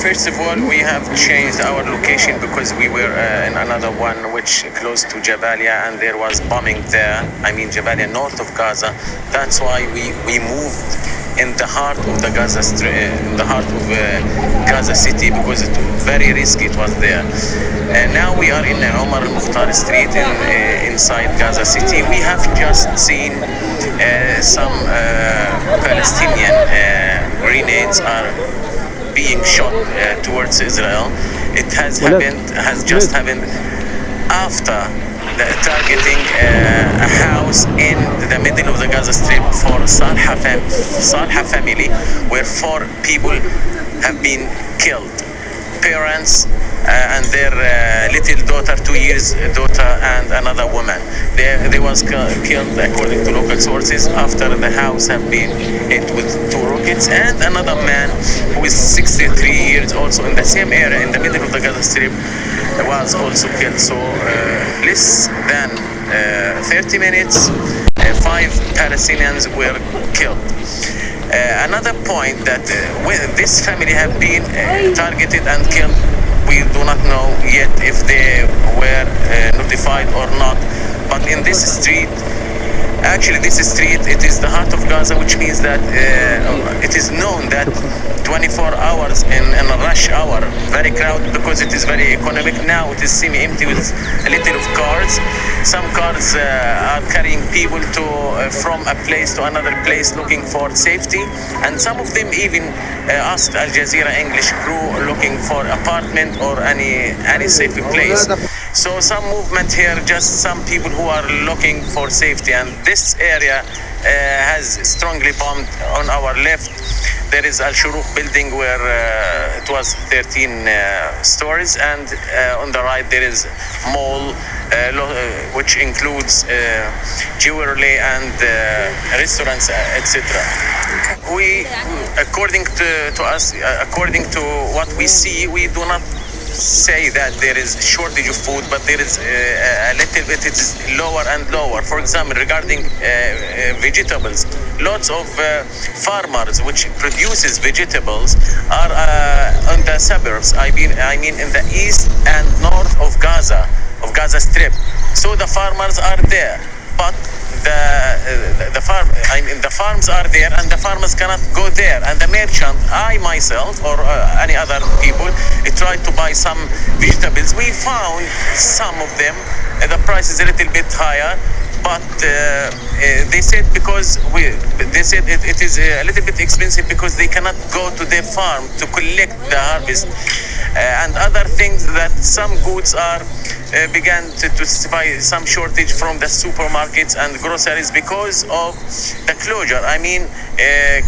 First of all, we have changed our location because we were in another one which close to Jabalia, and there was bombing there. I mean Jabalia, north of Gaza. That's why we moved in the heart of the Gaza Strip, in the heart of Gaza City, because it was very risky. It was there. And now we are in Omar al-Mukhtar Street inside Gaza City. We have just seen some Palestinian grenades are being shot towards Israel. It has just happened after targeting a house in the middle of the Gaza Strip for Salha family, where 4 people have been killed. Parents and their little daughter, 2 years daughter, and another woman. They was killed according to local sources after the house have been hit with 2 rockets, and another man who is 63 years also in the same area in the middle of the Gaza Strip was also killed. So less than 30 minutes, 5 Palestinians were killed. Another point that this family have been targeted and killed, we do not know yet if they were notified or not. But in this street, actually this street, it is the heart of Gaza, which means that it is known that 24 hours in a rush hour, very crowded because it is very economic. Now it is semi-empty with a little of cars. Some cars are carrying people from a place to another place looking for safety, and some of them even asked Al Jazeera English crew looking for apartment or any safe place. So some movement here, just some people who are looking for safety, and this area has strongly bombed. On our left there is Al-Shuruq building where it was 13 stories, and on the right there is mall which includes jewelry and restaurants, etc. We, according to us, according to what we see, we do not say that there is shortage of food, but there is a little bit, it is lower and lower. For example, regarding vegetables, lots of farmers which produces vegetables are on the suburbs. I mean in the east and north of Gaza Strip. So the farmers are there, but the farms are there, and the farmers cannot go there, and the merchant, I myself or any other people, tried to buy some vegetables. We found some of them, the price is a little bit higher, but they said it is a little bit expensive because they cannot go to their farm to collect the harvest, and other things, that some goods are began to buy some shortage from the supermarkets and groceries because of the closure. I mean,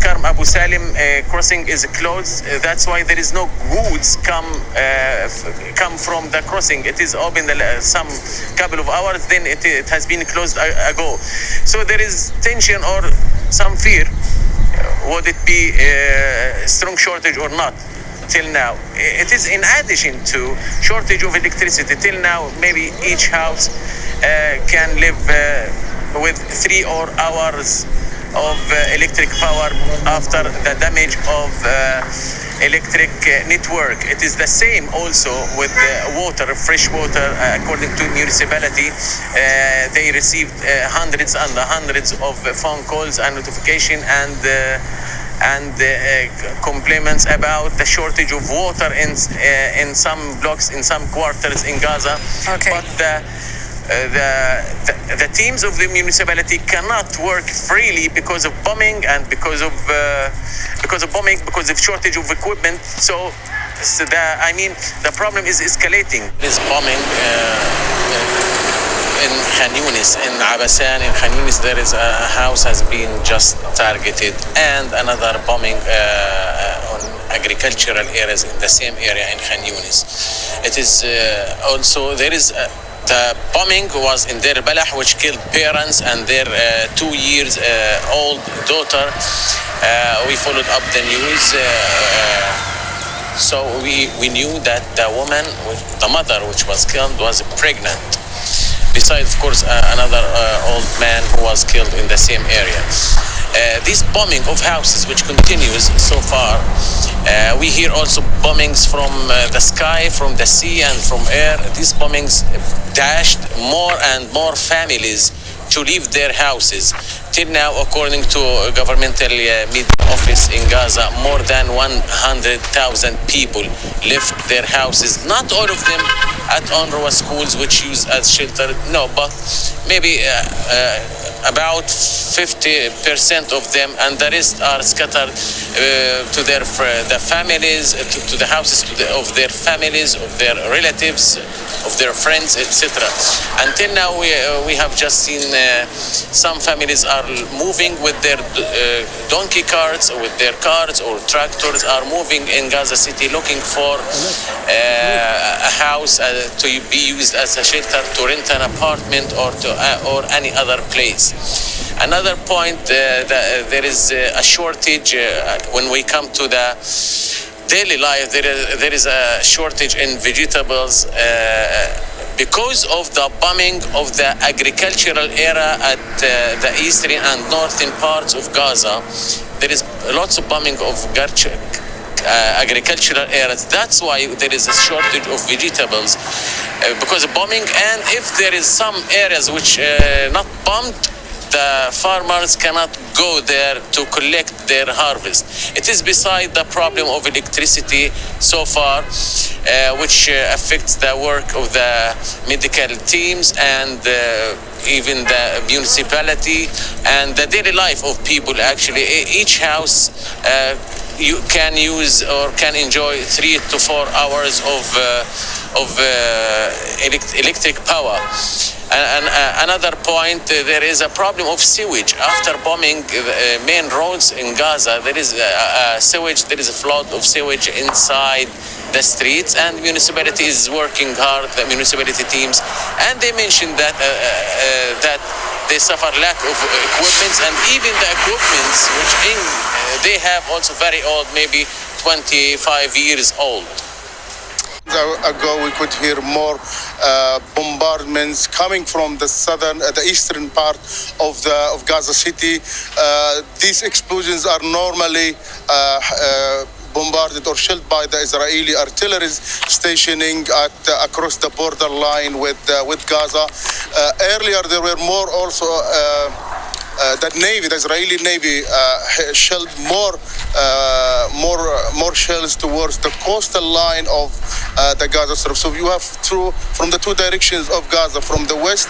Karm Abu Salim crossing is closed. That's why there is no goods come from the crossing. It is open some couple of hours, then it has been closed ago. So there is tension or some fear. Would it be a strong shortage or not? Till now, it is in addition to shortage of electricity. Till now, maybe each house can live with 3 hours of electric power after the damage of electric network. It is the same also with water, fresh water. According to municipality, they received hundreds and hundreds of phone calls and notification and complaints about the shortage of water in some blocks, in some quarters in Gaza. Okay. But the teams of the municipality cannot work freely because of bombing and because of shortage of equipment. So the problem is escalating. This bombing in Khan Yunis, in Abasan, in Khan Yunis, there is a house has been just targeted, and another bombing on agricultural areas in the same area in Khan Yunis. It is also, there is the bombing was in Deir Balah, which killed parents and their 2 years old daughter. We followed up the news. So we knew that the woman, the mother which was killed, was pregnant. Besides, of course, another old man who was killed in the same area. This bombing of houses, which continues so far, We hear also bombings from the sky, from the sea, and from air. These bombings dashed more and more families to leave their houses. Till now, according to a governmental media office in Gaza, more than 100,000 people left their houses. Not all of them at UNRWA schools, which use as shelter, no, but maybe about 50% of them, and the rest are scattered to their families, to the houses of their families, of their relatives, of their friends, etc. Until now, we have just seen some families are moving with their donkey carts, or with their cars or tractors, are moving in Gaza City looking for a house to be used as a shelter, to rent an apartment, or any other place. Another point, there is a shortage when we come to the daily life. There is a shortage in vegetables because of the bombing of the agricultural area at the eastern and northern parts of Gaza. There is lots of bombing of agricultural areas. That's why there is a shortage of vegetables because of bombing. And if there is some areas which not bombed, the farmers cannot go there to collect their harvest. It is beside the problem of electricity so far, which affects the work of the medical teams and even the municipality and the daily life of people. Actually, each house you can use or can enjoy 3 to 4 hours of electric power. And another point, there is a problem of sewage. After bombing main roads in Gaza, there is a sewage, there is a flood of sewage inside the streets, and the municipality is working hard, the municipality teams, and they mentioned that that they suffer lack of equipment, and even the equipments which they have also very old, maybe 25 years old. Ago, we could hear more bombardments coming from the eastern part of Gaza City. These explosions are normally bombarded or shelled by the Israeli artillery stationing across the border line with Gaza. Earlier, there were more also. The Israeli Navy, shelled more shells towards the coastal line of the Gaza Strip. So you have from the two directions of Gaza, from the west,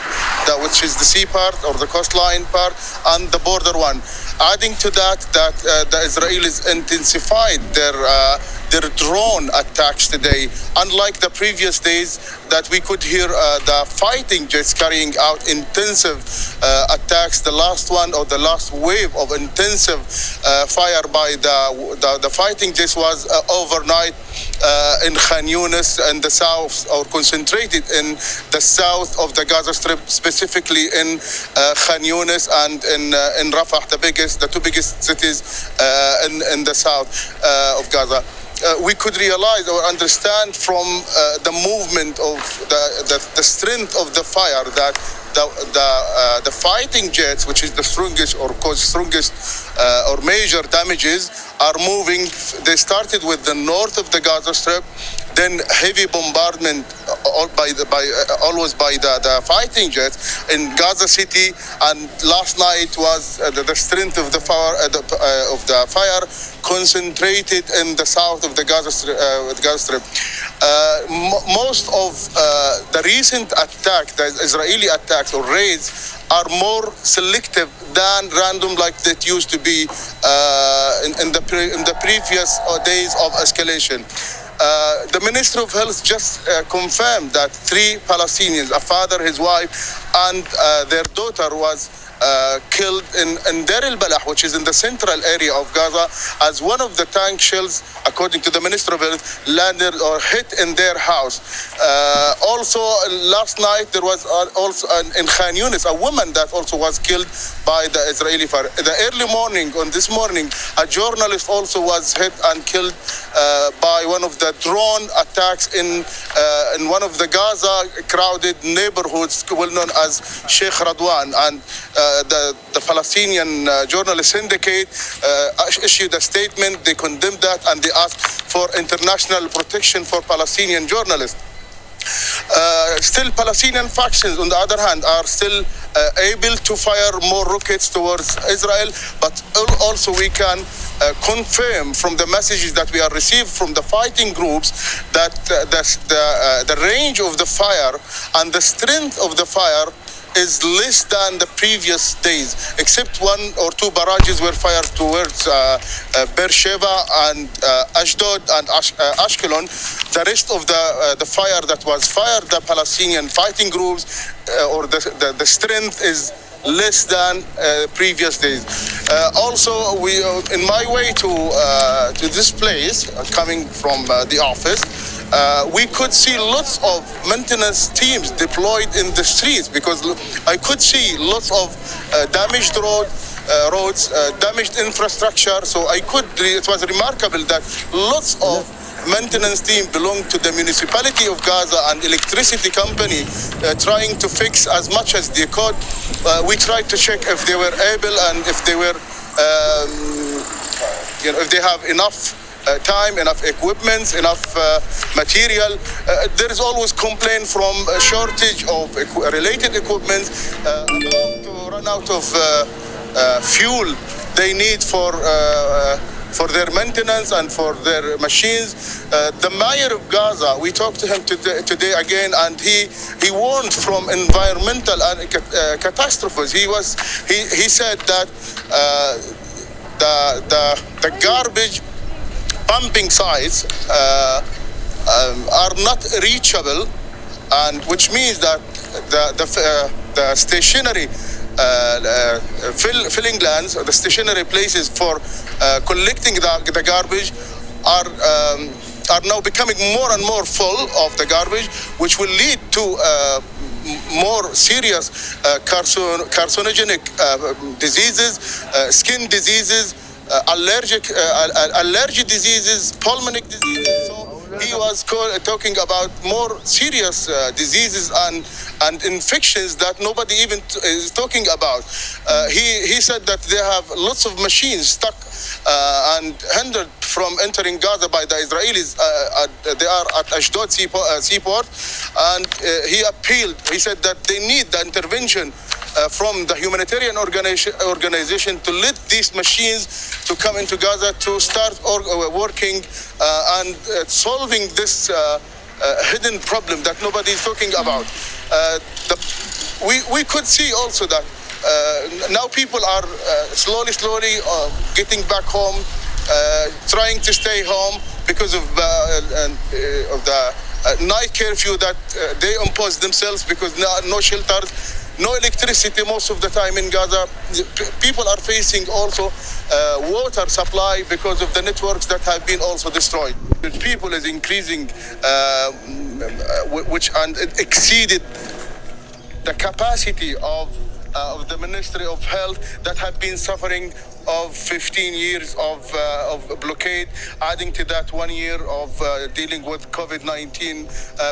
which is the sea part or the coastline part, and the border one. Adding to that, the Israelis intensified their drone attacks today. Unlike the previous days that we could hear the fighting jets carrying out intensive attacks, the last one or the last wave of intensive fire by the fighting jets was overnight in Khan Yunis in the south, or concentrated in the south of the Gaza Strip, specifically in Khan Yunis and in Rafah, the two biggest cities in the south of Gaza. We could realize or understand from the movement of the strength of the fire that the fighting jets, which is the strongest or cause strongest or major damages, are moving. They started with the north of the Gaza Strip, then heavy bombardment always by the fighting jets in Gaza City, and last night was the strength of the fire concentrated in the south of the Gaza Strip. Most of the recent attack, the Israeli attacks or raids, are more selective than random like that used to be in the previous days of escalation. The Minister of Health just confirmed that 3 Palestinians, a father, his wife, and their daughter, was killed in Deir al-Balah, which is in the central area of Gaza, as one of the tank shells, according to the Minister of Health, landed or hit in their house. Also, last night there was also in Khan Yunis a woman that also was killed by the Israeli fire. This morning, a journalist also was hit and killed by one one of the drone attacks in one of the Gaza crowded neighborhoods, well known as Sheikh Radwan, and the Palestinian journalist syndicate issued a statement. They condemned that and they asked for international protection for Palestinian journalists. Still, Palestinian factions, on the other hand, are still able to fire more rockets towards Israel, but also we can confirm from the messages that we have received from the fighting groups that the range of the fire and the strength of the fire is less than the previous days, except one or two barrages were fired towards Beersheba and Ashdod and Ashkelon. The rest of the fire that was fired, the Palestinian fighting groups, or the strength is less than previous days. Also, we, in my way to this place, coming from the office, we could see lots of maintenance teams deployed in the streets, because I could see lots of damaged roads, damaged infrastructure. So it was remarkable that lots of maintenance team belong to the municipality of Gaza and electricity company trying to fix as much as they could. We tried to check if they were able and if they were, if they have enough time, enough equipment, enough material. There is always complaint from a shortage of related equipment, about to run out of fuel they need for their maintenance and for their machines. The mayor of Gaza, we talked to him today again, and he warned from environmental catastrophes. He said that the garbage pumping sites are not reachable, and which means that the stationary filling lands, or the stationary places for collecting the garbage are now becoming more and more full of the garbage, which will lead to more serious carcinogenic diseases, skin diseases, allergy diseases, pulmonary diseases. So he was talking about more serious diseases and infections that nobody even is talking about. He said that they have lots of machines stuck and hindered from entering Gaza by the Israelis. They are at Ashdod seaport, and he appealed. He said that they need the intervention from the humanitarian organization to let these machines to come into Gaza to start working and solving this hidden problem that nobody is talking about. We could see also that now people are slowly getting back home, trying to stay home because of the night curfew that they imposed themselves, because no shelters, no electricity most of the time in Gaza. People are facing also water supply because of the networks that have been also destroyed. The people is increasing, which and it exceeded the capacity of the Ministry of Health that had been suffering of 15 years of blockade, adding to that 1 year of dealing with COVID-19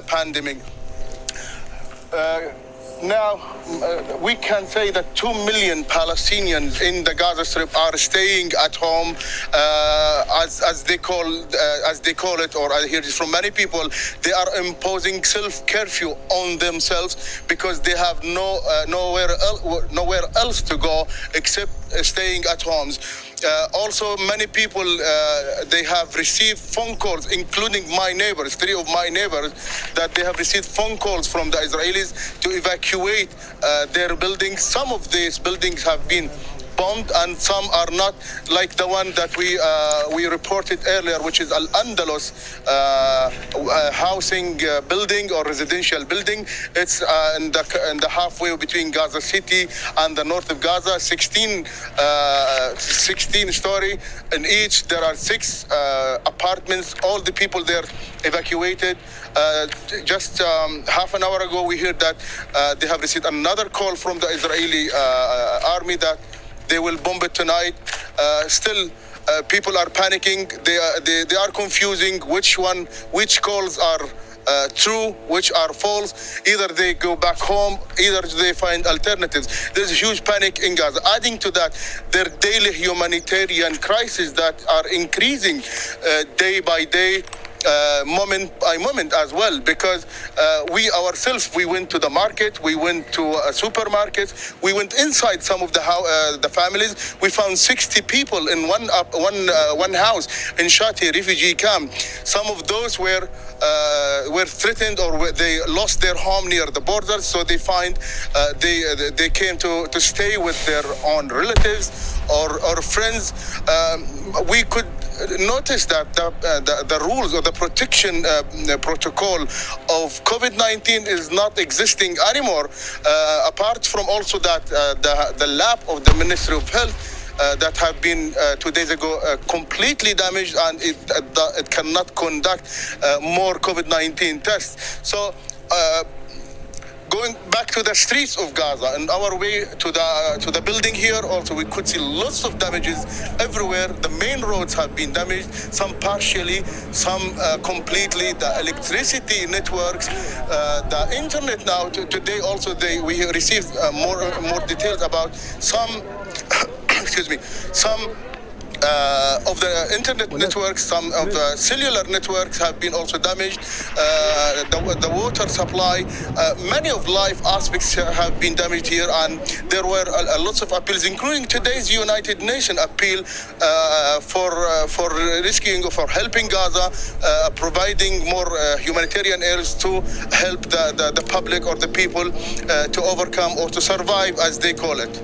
pandemic. Now, we can say that 2 million Palestinians in the Gaza Strip are staying at home, as they call it, or I hear this from many people. They are imposing self-curfew on themselves because they have nowhere else to go except staying at homes. Also, many people, they have received phone calls, including my neighbors, 3 of my neighbors, that they have received phone calls from the Israelis to evacuate their buildings. Some of these buildings have been bombed and some are not, like the one that we reported earlier, which is Al-Andalus housing building or residential building. It's in the halfway between Gaza City and the north of Gaza, 16 story. In each there are 6 apartments. All the people there evacuated. Just half an hour ago we heard that they have received another call from the Israeli army that they will bomb it tonight. Still, people are panicking. They are confusing which calls are true, which are false. Either they go back home, either they find alternatives. There's a huge panic in Gaza. Adding to that, their daily humanitarian crises that are increasing day by day, moment by moment as well, because we ourselves, we went to the market, we went to a supermarket, we went inside some of the families. We found 60 people in one house in Shati refugee camp. Some of those were threatened, or they lost their home near the borders, so they they came to stay with their own relatives or friends. We could notice that the rules or the protection protocol of COVID-19 is not existing anymore. Apart from also that the lab of the Ministry of Health that have been 2 days ago completely damaged, and it cannot conduct more COVID-19 tests. So going back to the streets of Gaza, and our way to the building here, also we could see lots of damages everywhere. The main roads have been damaged, some partially, some completely. The electricity networks, the internet now. Today also we received more details about some excuse me, some of the internet networks, some of the cellular networks have been also damaged. The water supply, many of life aspects have been damaged here, and there were lots of appeals, including today's United Nations appeal for rescuing, for helping Gaza, providing more humanitarian aid to help the public or the people to overcome or to survive, as they call it.